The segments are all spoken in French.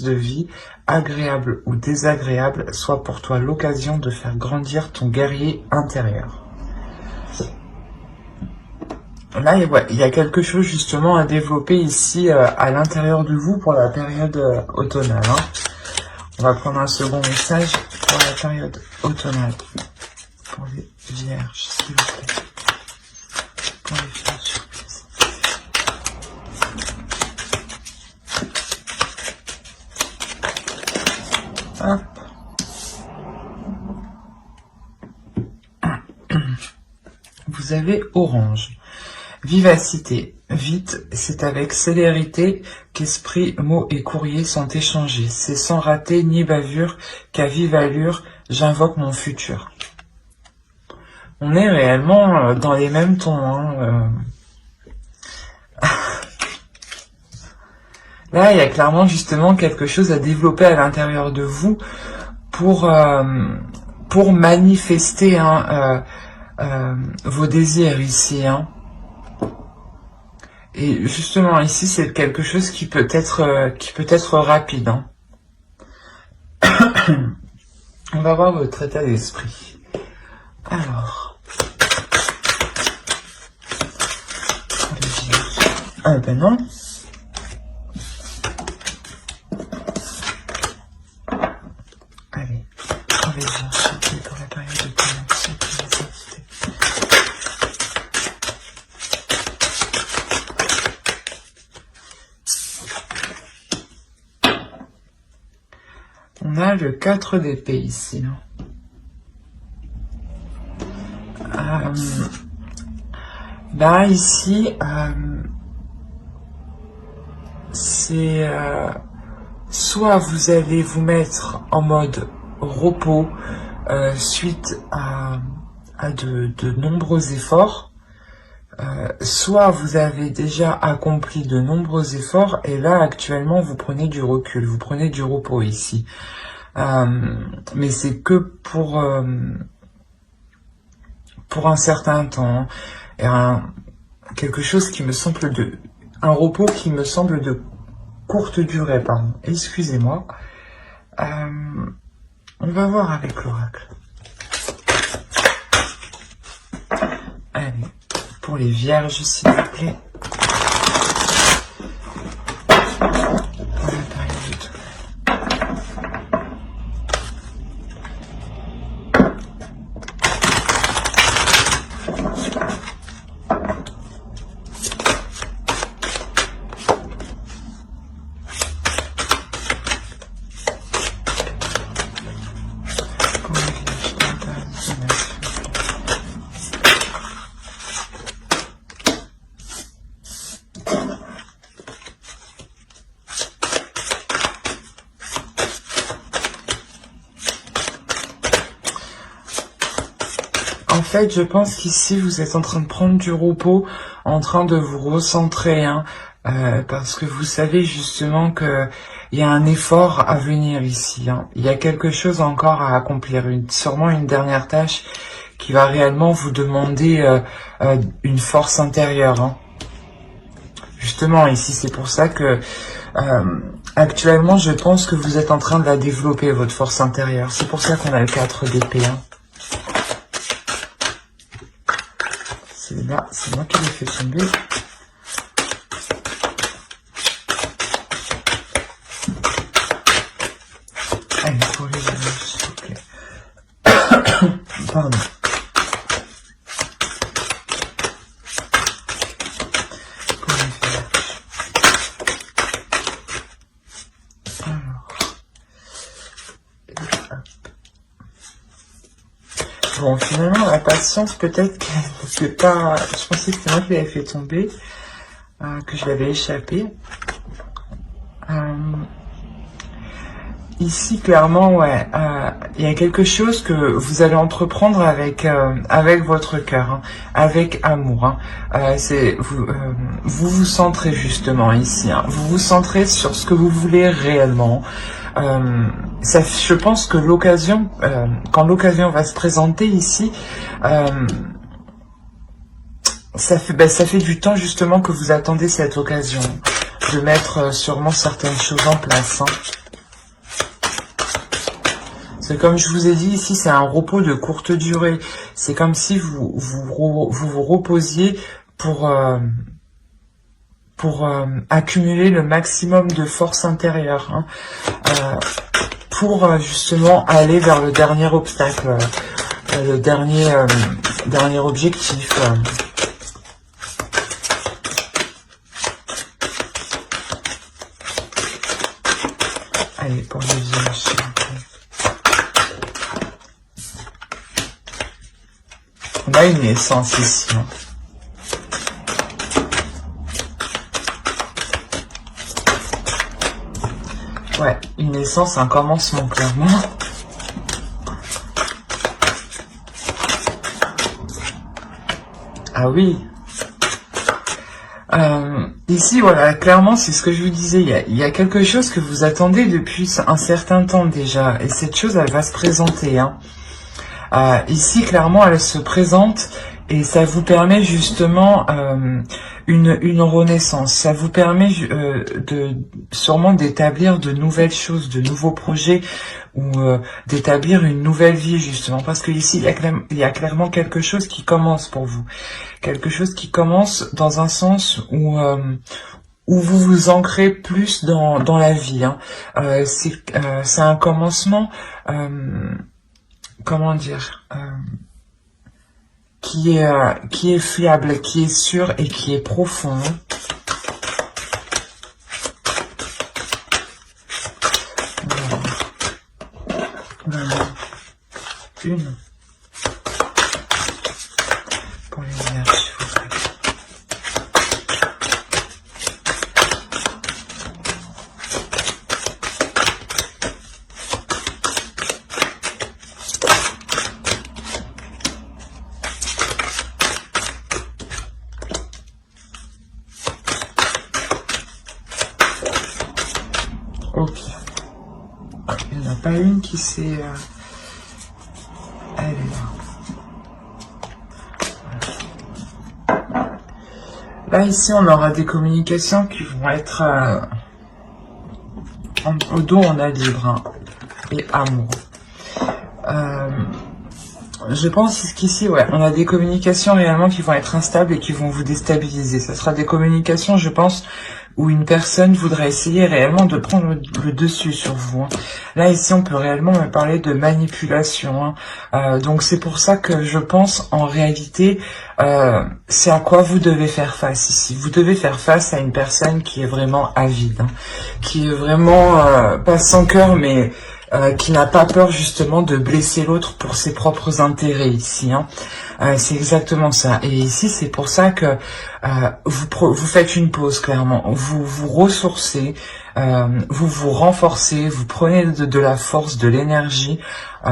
de vie, agréable ou désagréable, soit pour toi l'occasion de faire grandir ton guerrier intérieur. Là, il y a quelque chose justement à développer ici à l'intérieur de vous pour la période automnale. Hein. On va prendre un second message pour la période automnale. Pour les vierges, s'il vous plaît. Pour les vierges, s'il vous plaît. Hop. Vous avez orange. Vivacité. Vite, c'est avec célérité qu'esprit, mots et courriers sont échangés. C'est sans rater ni bavure qu'à vive allure, j'invoque mon futur. On est réellement dans les mêmes tons. Hein, Là, il y a clairement justement quelque chose à développer à l'intérieur de vous pour manifester hein, vos désirs ici. Hein. Et justement, ici, c'est quelque chose qui peut être rapide. Hein. On va voir votre état d'esprit. Alors. Ah ben non. Allez, on va chercher pour la période de connexion. On a le 4 d'épée ici. Là, ici, c'est soit vous allez vous mettre en mode repos suite à de nombreux efforts, soit vous avez déjà accompli de nombreux efforts et là actuellement vous prenez du recul, vous prenez du repos ici. Mais c'est que pour un certain temps. Et quelque chose qui me semble un repos qui me semble de courte durée, pardon. Excusez-moi. On va voir avec l'oracle. Allez, pour les vierges, s'il vous plaît. En fait, je pense qu'ici, vous êtes en train de prendre du repos, en train de vous recentrer, hein, parce que vous savez justement que il y a un effort à venir ici. Hein. Il y a quelque chose encore à accomplir, sûrement une dernière tâche qui va réellement vous demander une force intérieure. Hein. Justement, ici, c'est pour ça que actuellement, je pense que vous êtes en train de la développer, votre force intérieure. C'est pour ça qu'on a le 4 d'épée. Hein. Là, c'est moi qui l'ai fait tomber. Allez, pour les vierges, s'il vous plaît. Pardon. Pour les vierges. Alors. Bon, finalement, la patience, peut-être qu'elle n'était pas... Je pensais que c'était moi qui l'avais fait tomber, que je l'avais échappé. Ici, clairement, ouais, il y a quelque chose que vous allez entreprendre avec votre cœur, hein, avec amour. Hein. Vous vous centrez justement ici. Hein, vous vous centrez sur ce que vous voulez réellement. Je pense que l'occasion, quand l'occasion va se présenter ici, ça fait du temps justement que vous attendez cette occasion de mettre sûrement certaines choses en place. Hein. C'est comme je vous ai dit ici, c'est un repos de courte durée. C'est comme si vous reposiez pour accumuler le maximum de force intérieure, hein, pour justement aller vers le dernier obstacle, le dernier objectif. Allez, pour les vierges. On a une naissance ici. Hein. Ouais, une naissance, un commencement, clairement. Ah oui. Ici, voilà, clairement, c'est ce que je vous disais. Il y a quelque chose que vous attendez depuis un certain temps déjà. Et cette chose, elle va se présenter. Hein. Ici, clairement, elle se présente et ça vous permet justement une renaissance. Ça vous permet sûrement d'établir de nouvelles choses, de nouveaux projets ou d'établir une nouvelle vie justement. Parce que ici, il y a clairement quelque chose qui commence pour vous. Quelque chose qui commence dans un sens où vous vous ancrez plus dans la vie. Hein. C'est un commencement... comment dire, qui est fiable, qui est sûr et qui est profond. Voilà. Une. Pour les vierges, s'il vous plaît. Ok. Il n'y en a pas une qui s'est... Elle est là. Là, ici, on aura des communications qui vont être... au dos, on a libre, hein, et amour. Je pense qu'ici, ouais, on a des communications réellement qui vont être instables et qui vont vous déstabiliser. Ça sera des communications, je pense, où une personne voudra essayer réellement de prendre le dessus sur vous. Hein. Là, ici, on peut réellement me parler de manipulation. Hein. Donc, c'est pour ça que je pense, en réalité, c'est à quoi vous devez faire face ici. Vous devez faire face à une personne qui est vraiment avide, hein, qui est vraiment, pas sans cœur, mais... qui n'a pas peur justement de blesser l'autre pour ses propres intérêts ici. Hein. C'est exactement ça. Et ici, c'est pour ça que vous faites une pause, clairement. Vous vous ressourcez, vous vous renforcez, vous prenez de la force, de l'énergie,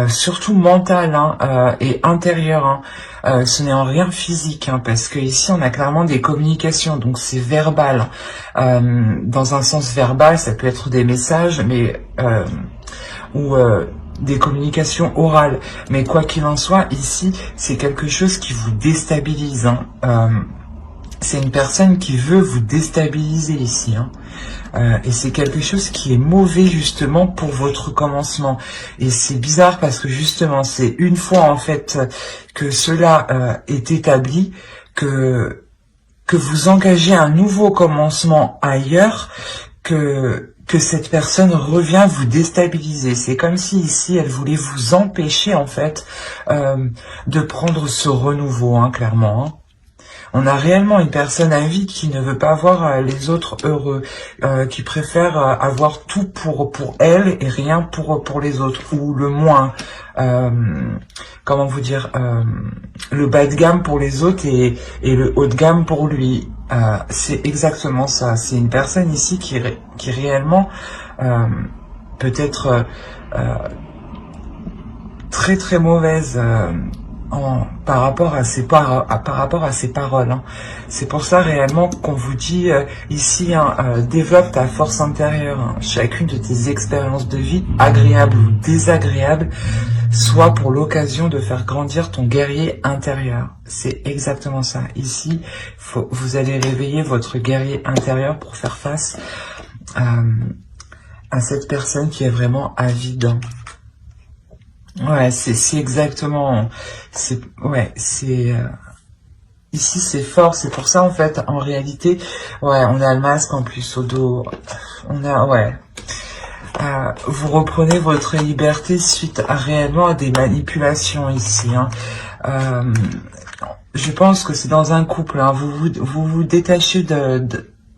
surtout mentale, hein, et intérieure. Hein. Ce n'est en rien physique, hein, parce que ici, on a clairement des communications, donc c'est verbal. Dans un sens verbal, ça peut être des messages, mais... ou des communications orales. Mais quoi qu'il en soit, ici, c'est quelque chose qui vous déstabilise. Hein. C'est une personne qui veut vous déstabiliser ici. Hein. Et c'est quelque chose qui est mauvais justement pour votre commencement. Et c'est bizarre parce que justement, c'est une fois en fait que cela est établi, que vous engagez un nouveau commencement ailleurs, que cette personne revient vous déstabiliser. C'est comme si ici, elle voulait vous empêcher, en fait, de prendre ce renouveau, hein, clairement. Hein. On a réellement une personne avide qui ne veut pas voir les autres heureux, qui préfère avoir tout pour elle et rien pour les autres, ou le moins, comment vous dire, le bas de gamme pour les autres et le haut de gamme pour lui. C'est exactement ça. C'est une personne ici qui réellement peut-être très très mauvaise par rapport à ses paroles. Hein. C'est pour ça réellement qu'on vous dit ici, hein, développe ta force intérieure. Hein. Chacune de tes expériences de vie, agréables ou désagréables, soit pour l'occasion de faire grandir ton guerrier intérieur. C'est exactement ça. Ici, vous allez réveiller votre guerrier intérieur pour faire face à cette personne qui est vraiment avide. Ouais, c'est exactement, ouais, ici c'est fort, c'est pour ça en fait, en réalité, ouais, on a le masque en plus au dos, ouais, vous reprenez votre liberté suite à réellement à des manipulations ici, hein. Euh, je pense que c'est dans un couple, hein, vous détachez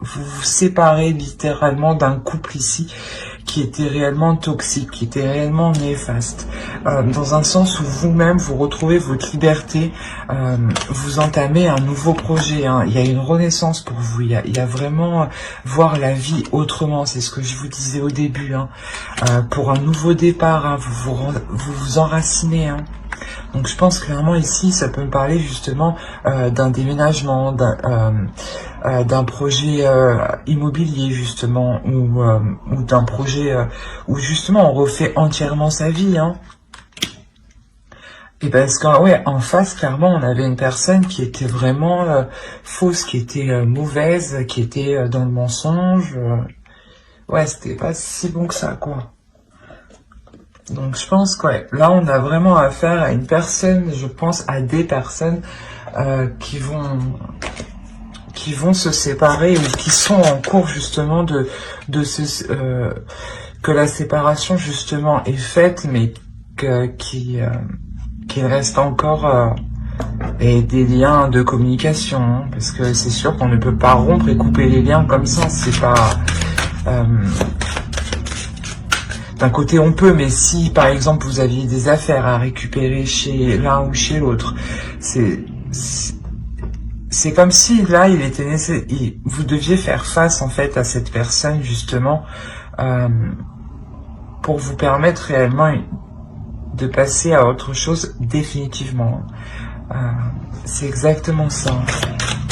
vous vous séparez littéralement d'un couple ici qui était réellement toxique, qui était réellement néfaste, dans un sens où vous-même vous retrouvez votre liberté, vous entamez un nouveau projet, hein. Il y a une renaissance pour vous, il y a vraiment voir la vie autrement, c'est ce que je vous disais au début, hein. Pour un nouveau départ, hein, vous vous enracinez, hein. Donc je pense clairement ici, ça peut me parler justement d'un déménagement, d'un projet immobilier justement, ou d'un projet où justement on refait entièrement sa vie, hein. Et parce qu'en ouais, en face, clairement, on avait une personne qui était vraiment fausse, qui était mauvaise, qui était dans le mensonge. Ouais, c'était pas si bon que ça, quoi. Donc je pense que ouais, là on a vraiment affaire à une personne, je pense à des personnes qui vont se séparer ou qui sont en cours justement que la séparation justement est faite, mais qu'il reste encore et des liens de communication, hein, parce que c'est sûr qu'on ne peut pas rompre et couper les liens comme ça, c'est pas d'un côté on peut, mais si par exemple vous aviez des affaires à récupérer chez l'un ou chez l'autre, c'est comme si là il était nécessaire, vous deviez faire face en fait à cette personne justement pour vous permettre réellement de passer à autre chose définitivement. C'est exactement ça.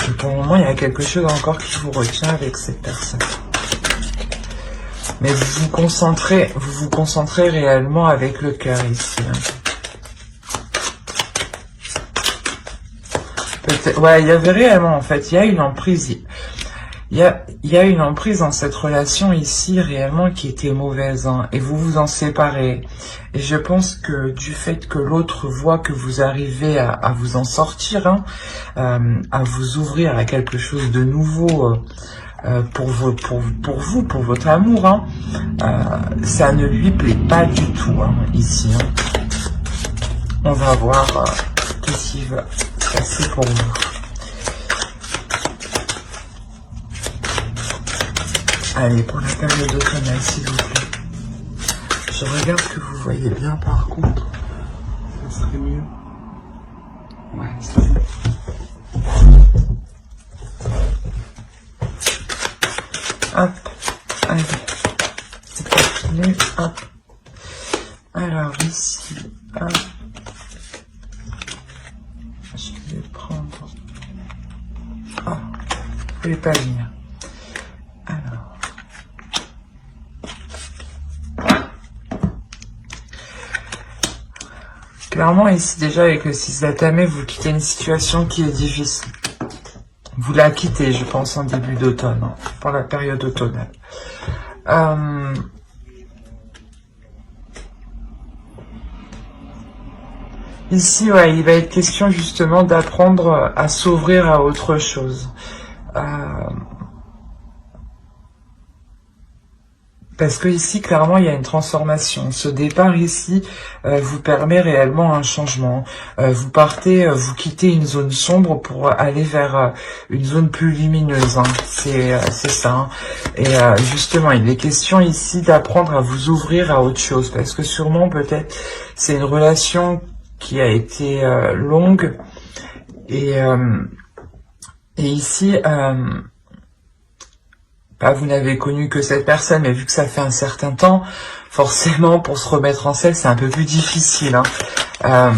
Et pour le moment il y a quelque chose encore qui vous retient avec cette personne. Mais vous vous concentrez réellement avec le cœur ici, hein. Ouais, il y avait réellement, en fait, il y a une emprise. Il y a une emprise dans cette relation ici, réellement, qui était mauvaise, hein, et vous vous en séparez. Et je pense que du fait que l'autre voit que vous arrivez à vous en sortir, hein, à vous ouvrir à quelque chose de nouveau, pour votre amour, hein, ça ne lui plaît pas du tout, hein, ici, hein. On va voir qu'est-ce qui va se passer pour vous. Allez, pour la période automnale, s'il vous plaît. Je regarde que vous voyez bien, par contre. Ça serait mieux. Ouais, c'est bon. Hop, allez, c'est terminé, hop. Alors ici, hop, je vais prendre, ah, vous pouvez pas venir. Alors, clairement ici déjà avec le 6 d'atamé, vous quittez une situation qui est difficile. Vous la quittez, je pense, en début d'automne, hein, pour la période automnale. Ici, ouais, il va être question justement d'apprendre à s'ouvrir à autre chose. Parce que ici, clairement, il y a une transformation. Ce départ ici vous permet réellement un changement. Vous quittez une zone sombre pour aller vers une zone plus lumineuse, hein. C'est ça, hein. Et justement, il est question ici d'apprendre à vous ouvrir à autre chose. Parce que sûrement, peut-être, c'est une relation qui a été longue. Et ici... vous n'avez connu que cette personne, mais vu que ça fait un certain temps, forcément, pour se remettre en selle, c'est un peu plus difficile, hein,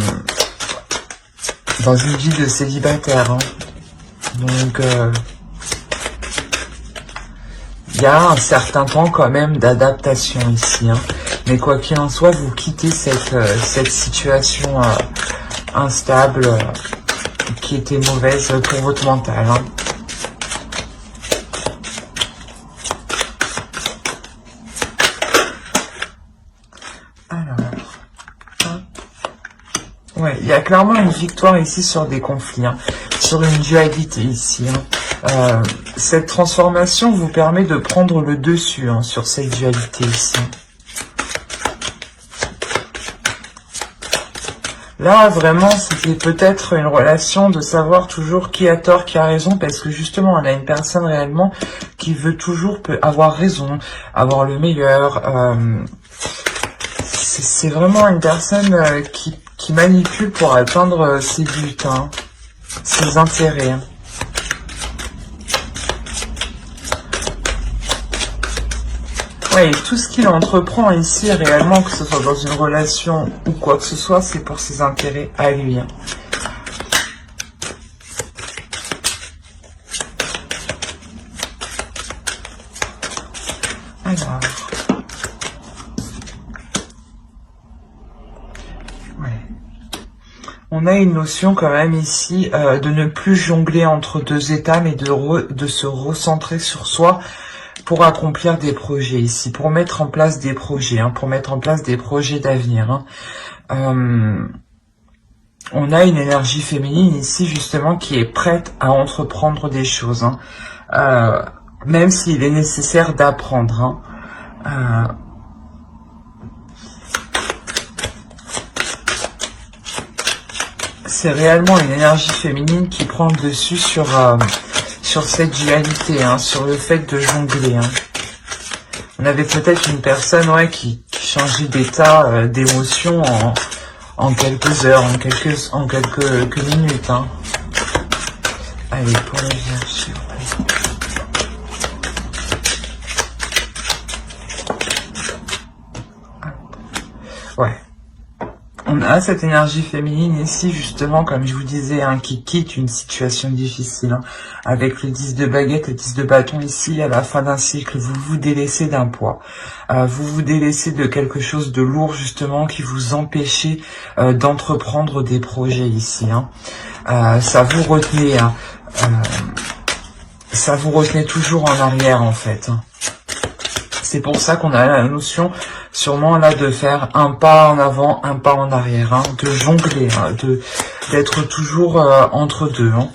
dans une vie de célibataire, hein. Donc, il y a un certain temps quand même d'adaptation ici, hein. Mais quoi qu'il en soit, vous quittez cette situation instable qui était mauvaise pour votre mental, hein. Ouais, il y a clairement une victoire ici sur des conflits, hein, sur une dualité ici. Hein. Cette transformation vous permet de prendre le dessus, hein, sur cette dualité ici. Là, vraiment, c'était peut-être une relation de savoir toujours qui a tort, qui a raison, parce que justement, on a une personne réellement qui veut toujours avoir raison, avoir le meilleur. C'est vraiment une personne qui manipule pour atteindre ses buts, hein, ses intérêts. Ouais, et tout ce qu'il entreprend ici, réellement, que ce soit dans une relation ou quoi que ce soit, c'est pour ses intérêts à lui. Alors... Ouais. On a une notion quand même ici de ne plus jongler entre deux états, mais de se recentrer sur soi, pour accomplir des projets ici, pour mettre en place des projets, hein, pour mettre en place des projets d'avenir. Hein. On a une énergie féminine ici, justement, qui est prête à entreprendre des choses, hein, même s'il est nécessaire d'apprendre. Hein. C'est réellement une énergie féminine qui prend le dessus sur cette dualité, hein, sur le fait de jongler. Hein. On avait peut-être une personne, ouais, qui changeait d'état, d'émotion en quelques heures, en quelques minutes. Hein. Allez, pour la Vierge, s'il vous plaît. Ouais. On a cette énergie féminine ici, justement, comme je vous disais, hein, qui quitte une situation difficile. Hein. Avec le 10 de baguette, le 10 de bâton ici, à la fin d'un cycle, vous vous délaissez d'un poids. Vous vous délaissez de quelque chose de lourd, justement, qui vous empêchait d'entreprendre des projets ici. Hein. Ça vous retenait, hein. Ça vous retenait toujours en arrière, en fait. Hein. C'est pour ça qu'on a la notion, sûrement là, de faire un pas en avant, un pas en arrière, hein, de jongler, hein, d'être toujours entre deux. Hein.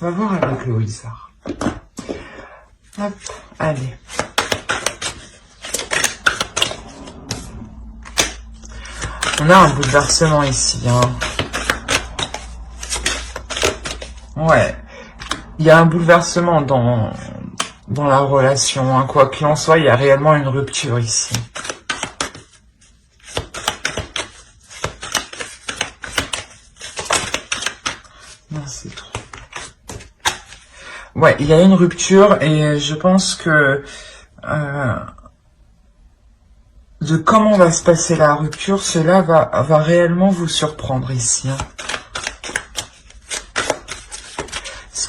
On va voir avec le Wizard. Hop, allez. On a un bouleversement ici, hein. Ouais, il y a un bouleversement dans la relation, hein. Quoi qu'il en soit, il y a réellement une rupture ici. Non, c'est trop. Ouais, il y a une rupture et je pense que de comment va se passer la rupture, cela va réellement vous surprendre ici, hein.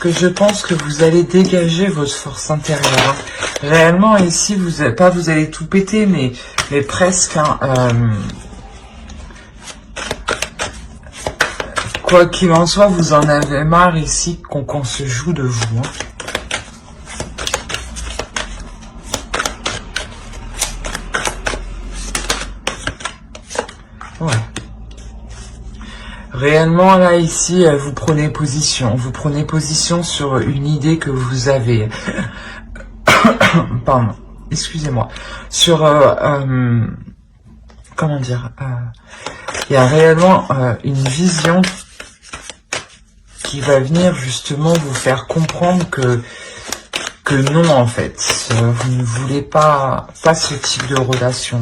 Que je pense que vous allez dégager votre force intérieure. Hein. Réellement, ici, vous allez tout péter, mais presque. Hein, quoi qu'il en soit, vous en avez marre ici qu'on se joue de vous. Hein. Ouais. Réellement, là, ici, vous prenez position. Vous prenez position sur une idée que vous avez. Pardon, excusez-moi. Sur, comment dire, il y a réellement une vision qui va venir justement vous faire comprendre que non, en fait. Vous ne voulez pas ce type de relation.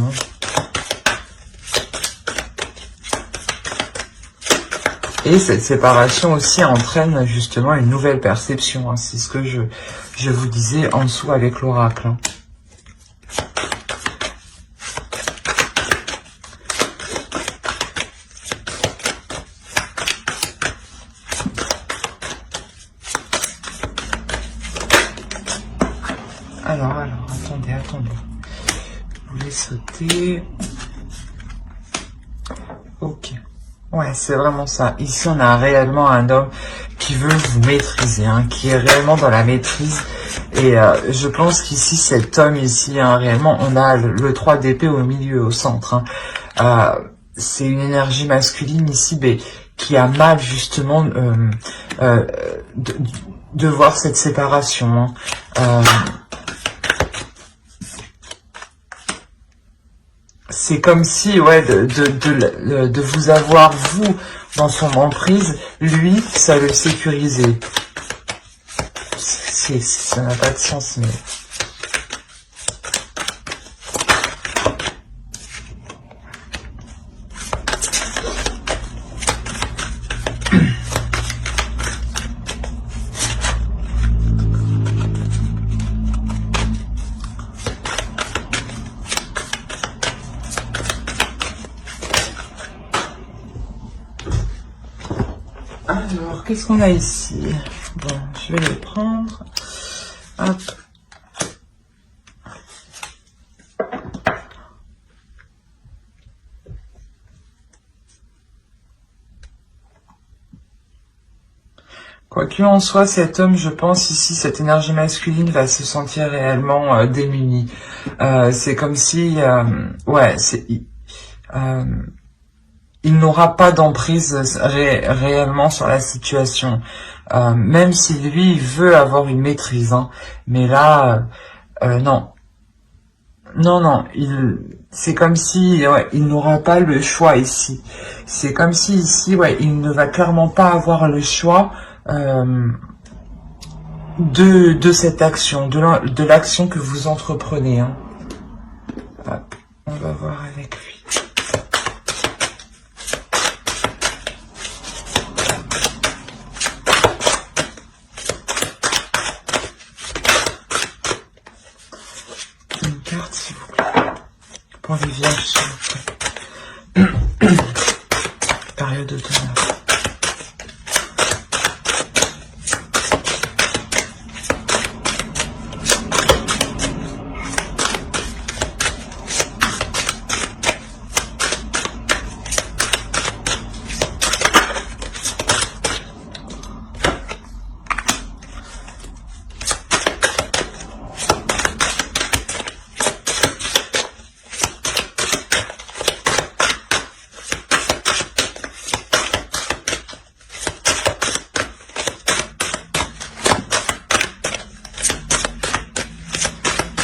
Et cette séparation aussi entraîne justement une nouvelle perception. Hein. C'est ce que je vous disais en dessous avec l'oracle. Hein. Alors, attendez. Je voulais sauter. Ok. Ouais, c'est vraiment ça. Ici, on a réellement un homme qui veut vous maîtriser, hein, qui est réellement dans la maîtrise. Et je pense qu'ici, cet homme ici, hein, réellement, on a le 3 d'épée au milieu, au centre. Hein. C'est une énergie masculine ici, mais qui a mal justement de voir cette séparation. Hein. C'est comme si, ouais, de vous avoir, vous, dans son emprise, lui, ça le sécurisait. Ça n'a pas de sens, mais... Alors, qu'est-ce qu'on a ici? Bon, je vais les prendre. Hop. Quoi qu'il en soit, cet homme, je pense ici, cette énergie masculine va se sentir réellement démunie. C'est comme si, ouais, il n'aura pas d'emprise réellement sur la situation, même si lui il veut avoir une maîtrise, hein. Mais là, non, c'est comme si, ouais, il n'aura pas le choix ici. C'est comme si ici, ouais, il ne va clairement pas avoir le choix de cette action, de l'action que vous entreprenez. Hein. Hop, on va voir avec lui. S'il vous plaît. Pour les vierges, s'il vous plaît. Période automnale.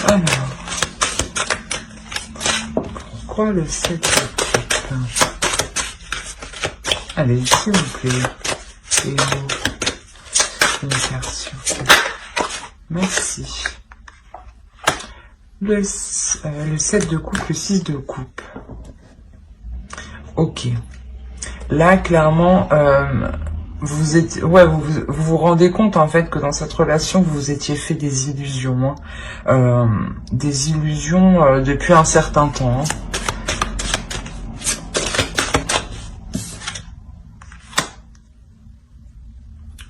Alors, pourquoi le 7 de coupe? Allez, s'il vous plaît, et une carte, s'il vous plaît. Merci. Le 7 de coupe, le 6 de coupe. Ok. Là, clairement, vous rendez compte en fait que dans cette relation vous vous étiez fait des illusions, hein. Des illusions depuis un certain temps. Hein.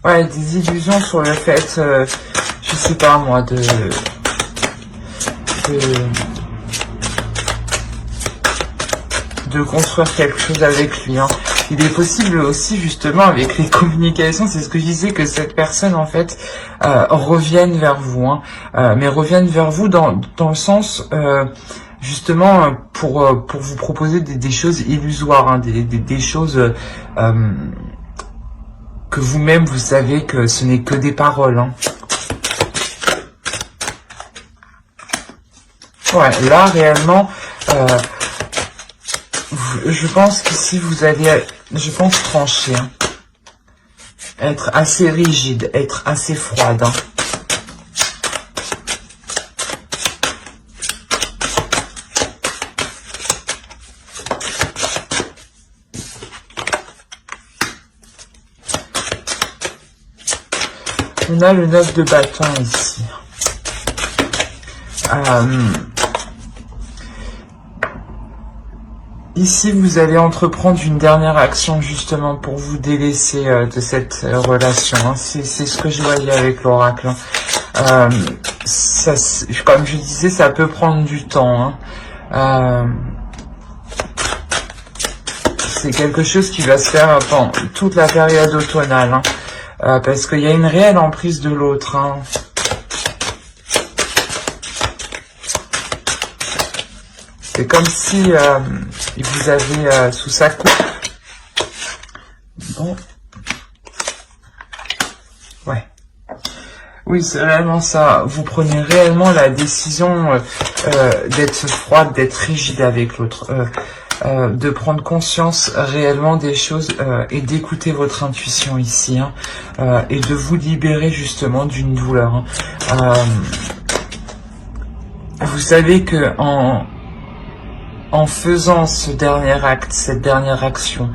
Ouais, des illusions sur le fait, je sais pas moi, de construire quelque chose avec lui. Hein. Il est possible aussi justement avec les communications, c'est ce que je disais, que cette personne en fait revienne vers vous, hein, mais revienne vers vous dans le sens justement pour vous proposer des choses illusoires, hein, des choses que vous-même vous savez que ce n'est que des paroles. Hein. Ouais, là réellement. Je pense qu'ici vous allez, je pense, trancher, hein. Être assez rigide, être assez froide. Hein. On a le 9 de bâton ici. Ici, vous allez entreprendre une dernière action justement pour vous délaisser de cette relation. Hein. C'est ce que je voyais avec l'oracle. Hein. Comme je disais, ça peut prendre du temps. Hein. C'est quelque chose qui va se faire pendant toute la période automnale. Hein. parce qu'il y a une réelle emprise de l'autre, hein. C'est comme si il vous avait sous sa coupe. Bon. Ouais. Oui, c'est réellement ça. Vous prenez réellement la décision d'être froide, d'être rigide avec l'autre. De prendre conscience réellement des choses et d'écouter votre intuition ici. Hein, et de vous libérer justement d'une douleur. Hein. Vous savez que en faisant ce dernier acte, cette dernière action,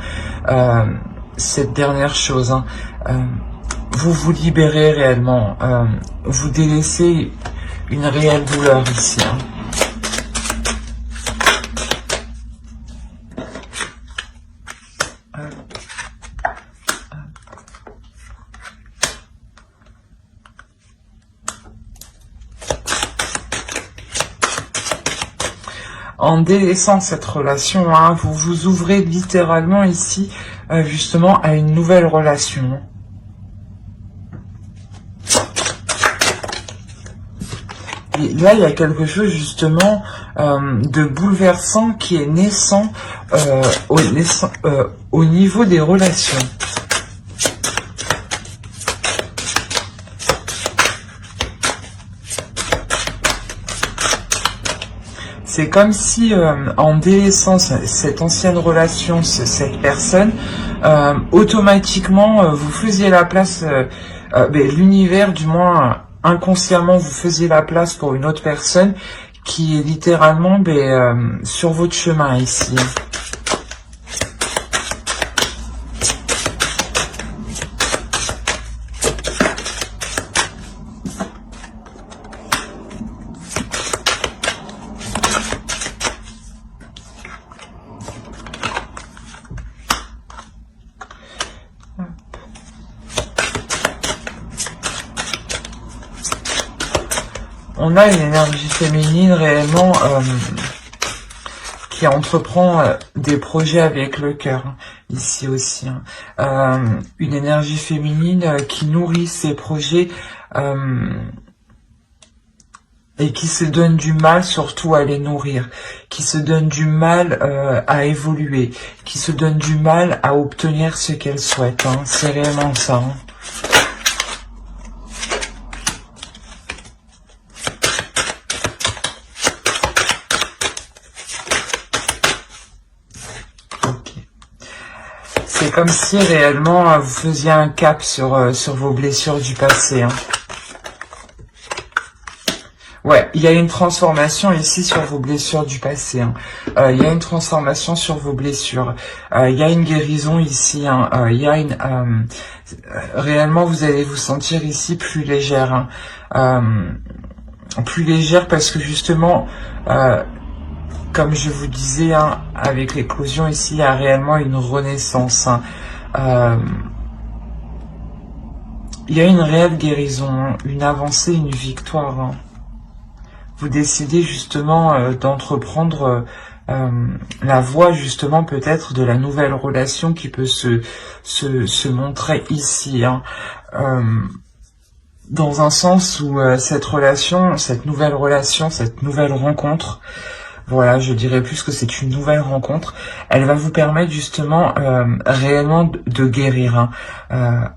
cette dernière chose, hein, vous vous libérez réellement, vous délaissez une réelle douleur ici. Hein. En délaissant cette relation, hein, vous vous ouvrez littéralement ici, justement, à une nouvelle relation. Et là, il y a quelque chose, justement, de bouleversant qui est naissant, au niveau des relations. C'est comme si, en délaissant cette ancienne relation, cette personne, automatiquement, vous faisiez la place, l'univers, du moins inconsciemment, vous faisiez la place pour une autre personne qui est littéralement sur votre chemin ici. On a une énergie féminine réellement qui entreprend des projets avec le cœur, hein, ici aussi. Hein. Une énergie féminine qui nourrit ses projets et qui se donne du mal surtout à les nourrir, qui se donne du mal à évoluer, qui se donne du mal à obtenir ce qu'elle souhaite. Hein. C'est réellement ça. Hein. C'est comme si réellement vous faisiez un cap sur vos blessures du passé. Hein. Ouais, il y a une transformation ici sur vos blessures du passé. Hein. Il y a une transformation sur vos blessures. Il y a une guérison ici. Hein. Il y a une réellement, vous allez vous sentir ici plus légère. Hein. Plus légère parce que justement, comme je vous disais, hein, avec l'éclosion ici, il y a réellement une renaissance. Hein. Il y a une réelle guérison, hein, une avancée, une victoire. Hein. Vous décidez justement d'entreprendre la voie justement peut-être de la nouvelle relation qui peut se montrer ici. Hein. Dans un sens où cette relation, cette nouvelle rencontre, voilà, je dirais plus que c'est une nouvelle rencontre, elle va vous permettre justement réellement de guérir. Hein.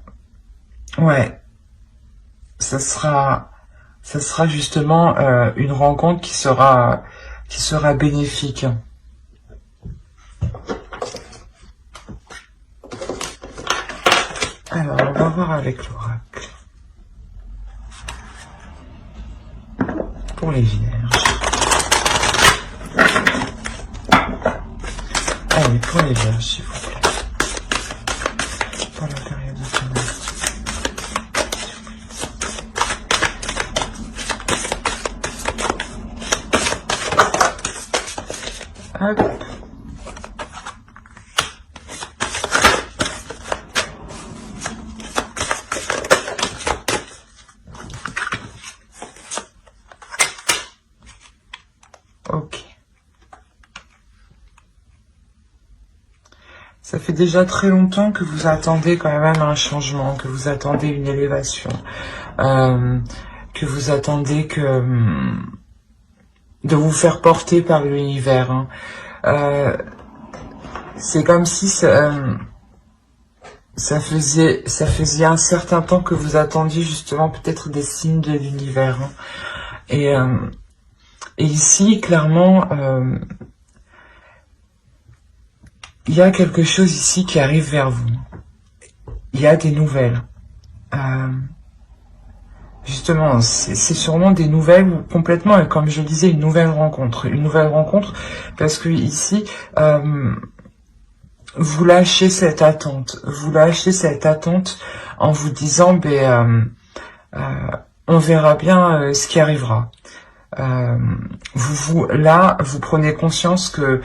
Ouais, ça sera justement une rencontre qui sera bénéfique. Alors, on va voir avec l'oracle. Pour les vierges. Allez, pour les vierges, s'il vous plaît. Pour la période de temps. Hop. Ok. Ça fait déjà très longtemps que vous attendez quand même un changement, que vous attendez une élévation, que vous attendez de vous faire porter par l'univers. Hein. C'est comme si ça faisait un certain temps que vous attendiez justement peut-être des signes de l'univers. Hein. Et ici, clairement, il y a quelque chose ici qui arrive vers vous. Il y a des nouvelles. Justement, c'est sûrement des nouvelles ou complètement, et comme je le disais, une nouvelle rencontre. Une nouvelle rencontre parce que ici, vous lâchez cette attente. Vous lâchez cette attente en vous disant, on verra bien ce qui arrivera. Là, vous prenez conscience que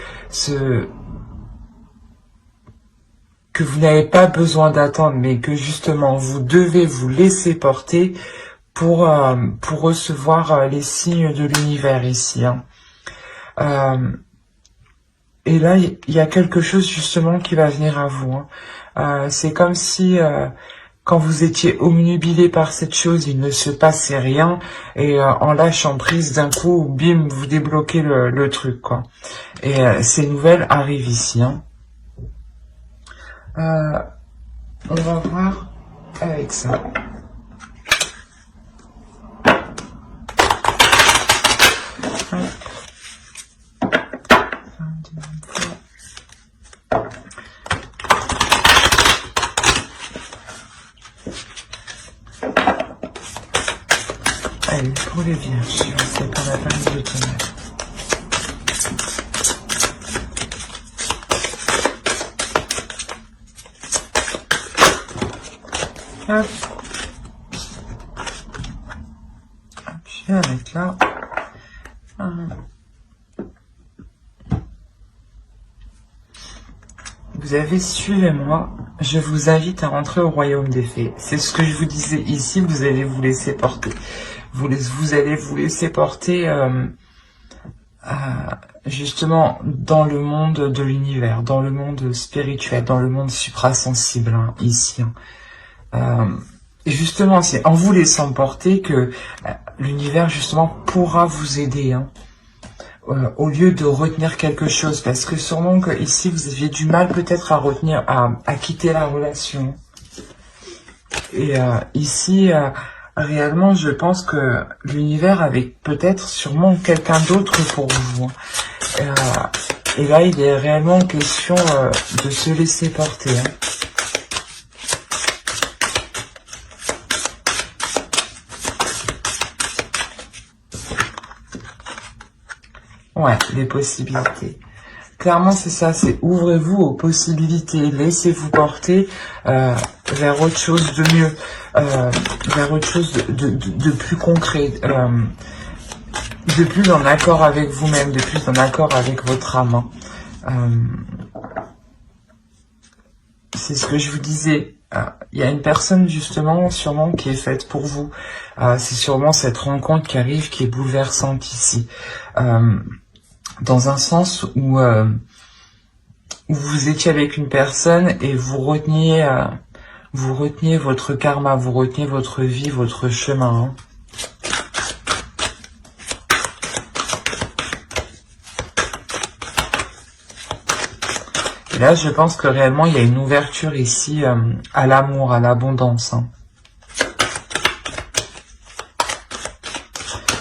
vous n'avez pas besoin d'attendre, mais que justement, vous devez vous laisser porter pour recevoir les signes de l'univers ici. Hein. Et là, il y a quelque chose justement qui va venir à vous. Hein. C'est comme si quand vous étiez omnubilé par cette chose, il ne se passait rien. Et en lâchant prise, d'un coup, bim, vous débloquez le truc, quoi. Et ces nouvelles arrivent ici. Hein. On va voir avec ça. Allez, pour les vierges, c'est qu'on a pas mis de tonnerre. Hop. Je vais avec là. Vous avez suivez-moi, je vous invite à rentrer au royaume des fées. C'est ce que je vous disais ici, vous allez vous laisser porter. Vous allez vous laisser porter justement dans le monde de l'univers, dans le monde spirituel, dans le monde suprasensible, hein, ici. Et justement, c'est en vous laissant porter que l'univers justement pourra vous aider, hein, au lieu de retenir quelque chose, parce que sûrement que ici vous aviez du mal peut-être à retenir, à quitter la relation. Et ici, réellement, je pense que l'univers avait peut-être sûrement quelqu'un d'autre pour vous. Et là, il est réellement question de se laisser porter. Hein. Ouais, les possibilités. Clairement, c'est ça, c'est ouvrez-vous aux possibilités, laissez-vous porter vers autre chose de mieux, vers autre chose de plus concret, de plus en accord avec vous-même, de plus en accord avec votre âme. C'est ce que je vous disais. Il y a une personne justement, sûrement, qui est faite pour vous. C'est sûrement cette rencontre qui arrive, qui est bouleversante ici. Dans un sens où vous étiez avec une personne et vous reteniez votre karma, vous reteniez votre vie, votre chemin. Hein. Et là, je pense que réellement, il y a une ouverture ici à l'amour, à l'abondance. Hein.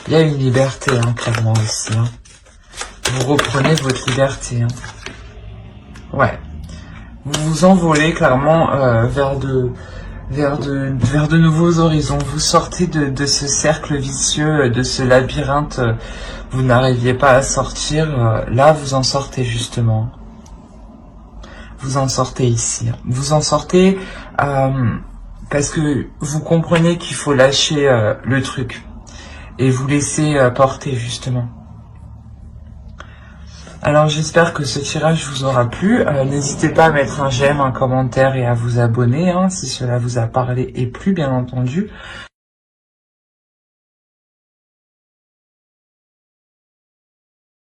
Il y a une liberté, hein, clairement, ici. Hein. Vous reprenez votre liberté. Hein. Ouais. Vous vous envolez clairement vers de nouveaux horizons. Vous sortez de ce cercle vicieux, de ce labyrinthe. Vous n'arriviez pas à sortir. Là, vous en sortez justement. Vous en sortez ici. Vous en sortez parce que vous comprenez qu'il faut lâcher le truc et vous laisser porter justement. Alors j'espère que ce tirage vous aura plu. N'hésitez pas à mettre un j'aime, un commentaire et à vous abonner hein, si cela vous a parlé et plu bien entendu.